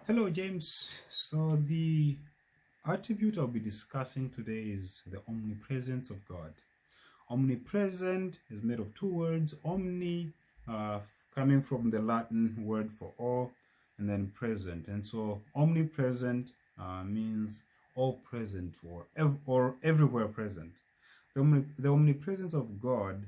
Hello, James. So the attribute I'll be discussing today is the omnipresence of God. Omnipresent is made of two words, omni, coming from the Latin word for all, and then present. And so omnipresent means all present or everywhere present. The omnipresence of God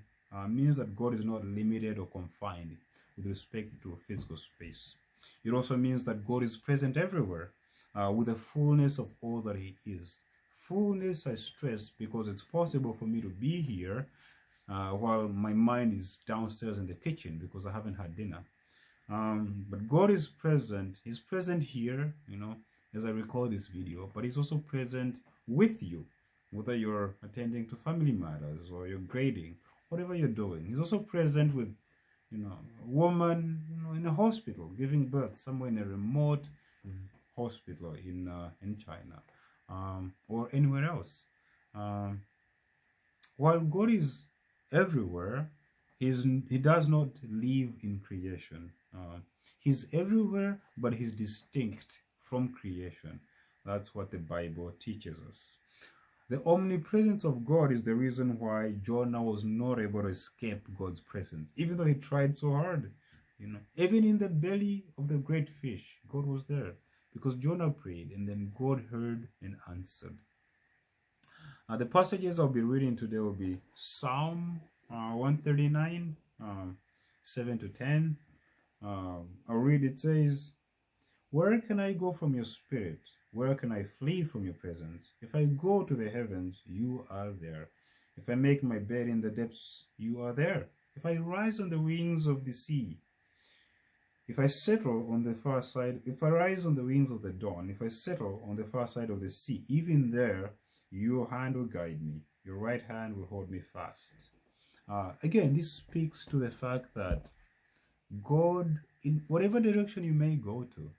means that God is not limited or confined with respect to physical space. It also means that God is present everywhere with the fullness of all that He is. Fullness, I stress, because it's possible for me to be here while my mind is downstairs in the kitchen because I haven't had dinner. But God is present. He's present here, as I record this video, but He's also present with you, whether you're attending to family matters or you're grading, whatever you're doing. He's also present with a woman, in a hospital giving birth somewhere in a remote hospital in China, or anywhere else. While God is everywhere, He does not live in creation. He's everywhere, but He's distinct from creation. That's what the Bible teaches us. The omnipresence of God is the reason why Jonah was not able to escape God's presence, even though he tried so hard. Even in the belly of the great fish, God was there because Jonah prayed, and then God heard and answered. The passages I'll be reading today will be Psalm 139, 7 to 10. I'll read. It says, "Where can I go from your spirit? Where can I flee from your presence? If I go to the heavens, you are there. If I make my bed in the depths, you are there. If I rise on the wings of the sea, if I settle on the far side, if I rise on the wings of the dawn, if I settle on the far side of the sea, even there, your hand will guide me. Your right hand will hold me fast." Again, this speaks to the fact that God, in whatever direction you may go to,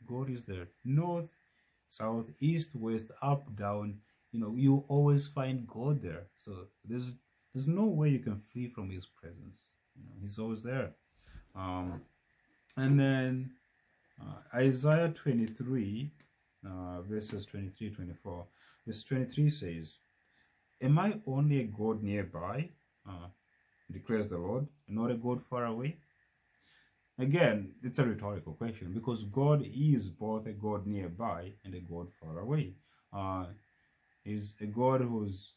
God is there. North, south, east, west, up, down, you always find God there. So there's no way you can flee from His presence. He's always there. And then Isaiah 23, verses 23, 24. Verse 23 says, "Am I only a God nearby, declares the Lord, and not a God far away?" Again, it's a rhetorical question because God is both a God nearby and a God far away. He's a God who's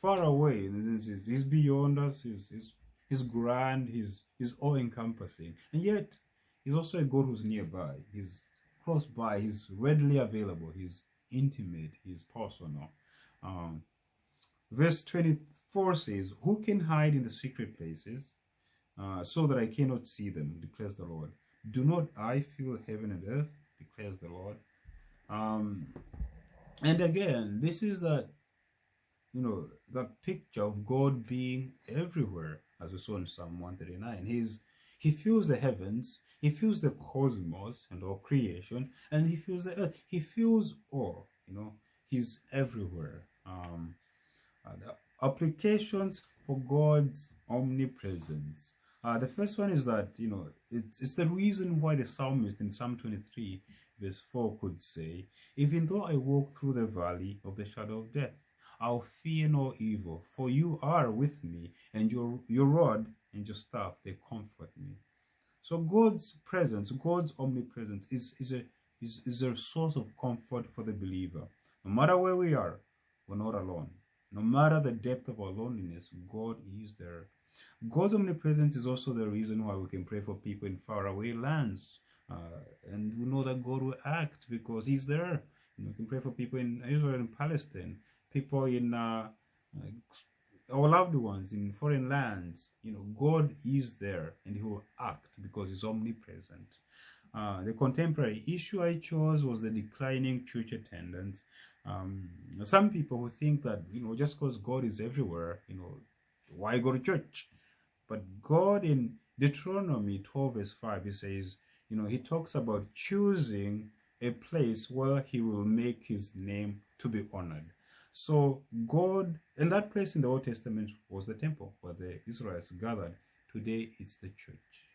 far away in the sense He's beyond us, He's grand, He's all-encompassing. And yet, He's also a God who's nearby. He's close by, He's readily available, He's intimate, He's personal. Verse 24 says, "Who can hide in the secret places? So that I cannot see them, declares the Lord. Do not I fill heaven and earth, declares the Lord." And again, this is that picture of God being everywhere, as we saw in Psalm 139. He fills the heavens, He fills the cosmos and all creation, and He fills the earth. He fills all. He's everywhere. The applications for God's omnipresence. The first one is that, it's the reason why the psalmist in Psalm 23, verse 4 could say, "Even though I walk through the valley of the shadow of death, I'll fear no evil, for you are with me, and your rod and your staff, they comfort me." So God's presence, God's omnipresence is a source of comfort for the believer. No matter where we are, we're not alone. No matter the depth of our loneliness, God is there. God's omnipresence is also the reason why we can pray for people in faraway lands. And we know that God will act because He's there. We can pray for people in Israel and Palestine, people in our loved ones in foreign lands. God is there and He will act because He's omnipresent. The contemporary issue I chose was the declining church attendance. Some people who think that, just because God is everywhere, why go to church? But God in Deuteronomy 12 verse 5, He says, He talks about choosing a place where He will make His name to be honored. So God, and that place in the Old Testament was the temple where the Israelites gathered. Today it's the church.